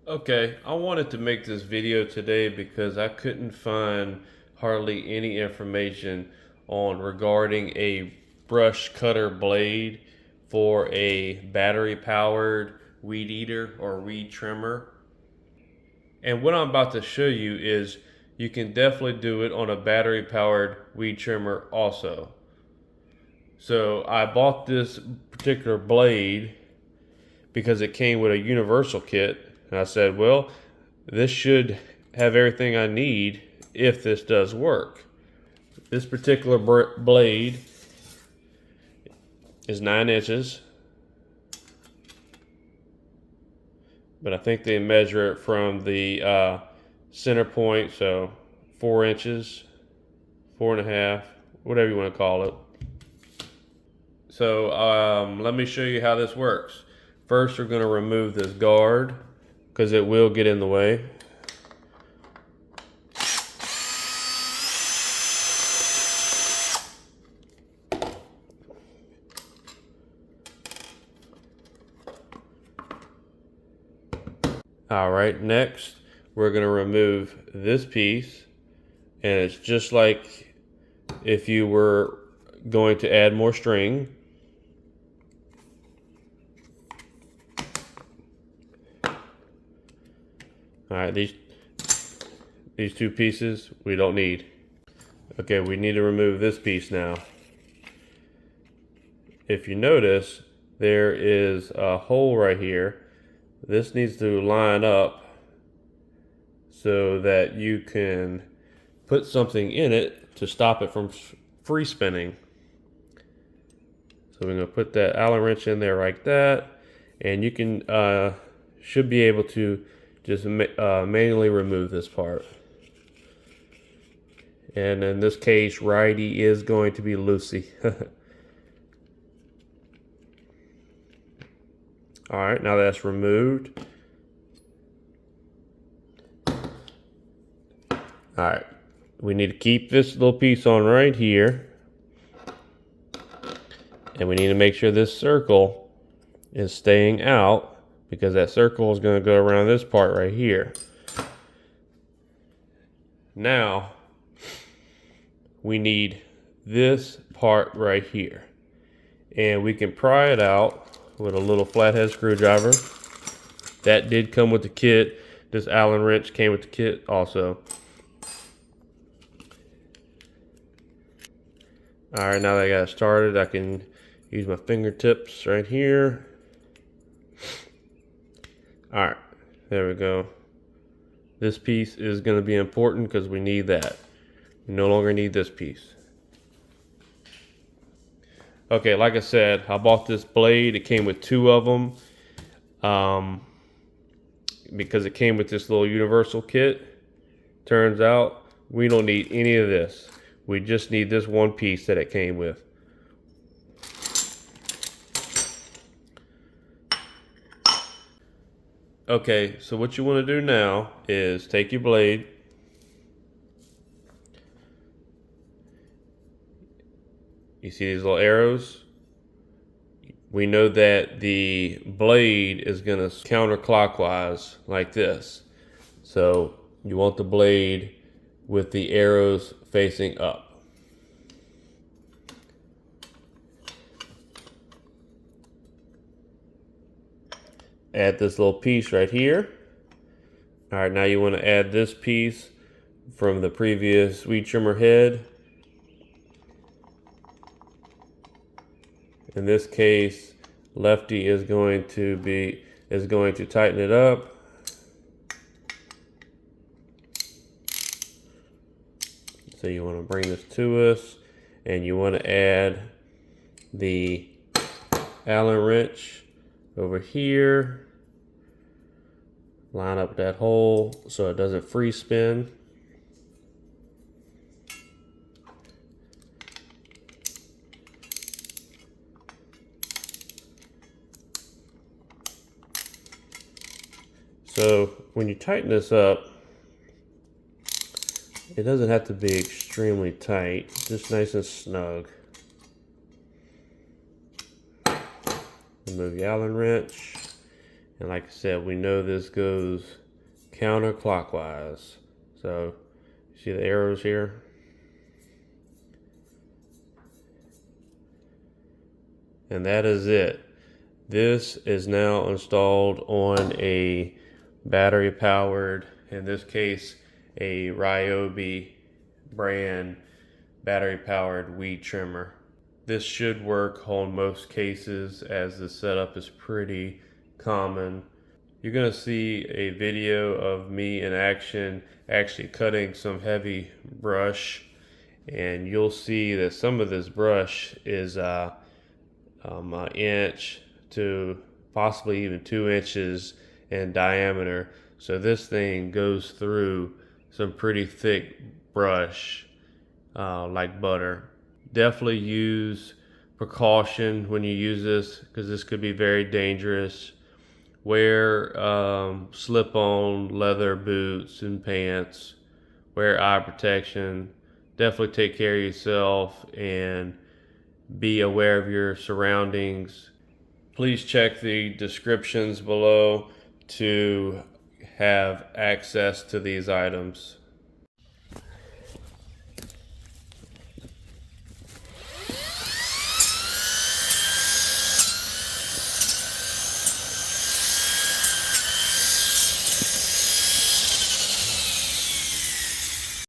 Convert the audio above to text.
Okay, I wanted to make this video today because I couldn't find hardly any information on regarding a brush cutter blade for a battery powered weed eater or weed trimmer. And what I'm about to show you is you can definitely do it on a battery powered weed trimmer also. So I bought this particular blade because it came with a universal kit. And I said, well, this should have everything I need if this does work. This particular blade is 9 inches, but I think they measure it from the center point, so 4 inches, 4.5, whatever you want to call it. So let me show you how this works. First, we're going to remove this guard because it will get in the way. All right, next we're going to remove this piece, and it's just like if you were going to add more string. All right, these two pieces we don't need. Okay, we need to remove this piece now. If you notice, there is a hole right here. This needs to line up so that you can put something in it to stop it from free spinning. So we're going to put that Allen wrench in there like that, and you can should be able to just manually remove this part. And in this case, righty is going to be loosey. All right, now that's removed. All right, we need to keep this little piece on right here. And we need to make sure this circle is staying out, because that circle is going to go around this part right here. Now, we need this part right here. And we can pry it out with a little flathead screwdriver. That did come with the kit. This Allen wrench came with the kit also. All right, now that I got it started, I can use my fingertips right here. All right, there we go. This piece is going to be important because we need that. We no longer need this piece. Okay, like I said, I bought this blade. It came with 2 of them because it came with this little universal kit. Turns out we don't need any of this. We just need this one piece that it came with. Okay, so what you want to do now is take your blade, you see these little arrows? We know that the blade is going to counterclockwise like this. So you want the blade with the arrows facing up. Add this little piece right here. All right, now you want to add this piece from the previous weed trimmer head. In this case, lefty is going to tighten it up. So you want to bring this to us, and you want to add the Allen wrench over here. Line up that hole so it doesn't free spin. So when you tighten this up, it doesn't have to be extremely tight, just nice and snug. Remove the Allen wrench, And like I said, we know this goes counterclockwise. So, see the arrows here? And that is it. This is now installed on a battery powered, in this case, a RYOBI brand battery powered weed trimmer. This should work on most cases as the setup is pretty common. You're going to see a video of me in action actually cutting some heavy brush, and you'll see that some of this brush is an inch to possibly even 2 inches in diameter. So this thing goes through some pretty thick brush like butter. Definitely use precaution when you use this because this could be very dangerous. Wear slip-on leather boots and pants. Wear eye protection. Definitely take care of yourself and be aware of your surroundings. Please check the descriptions below to have access to these items.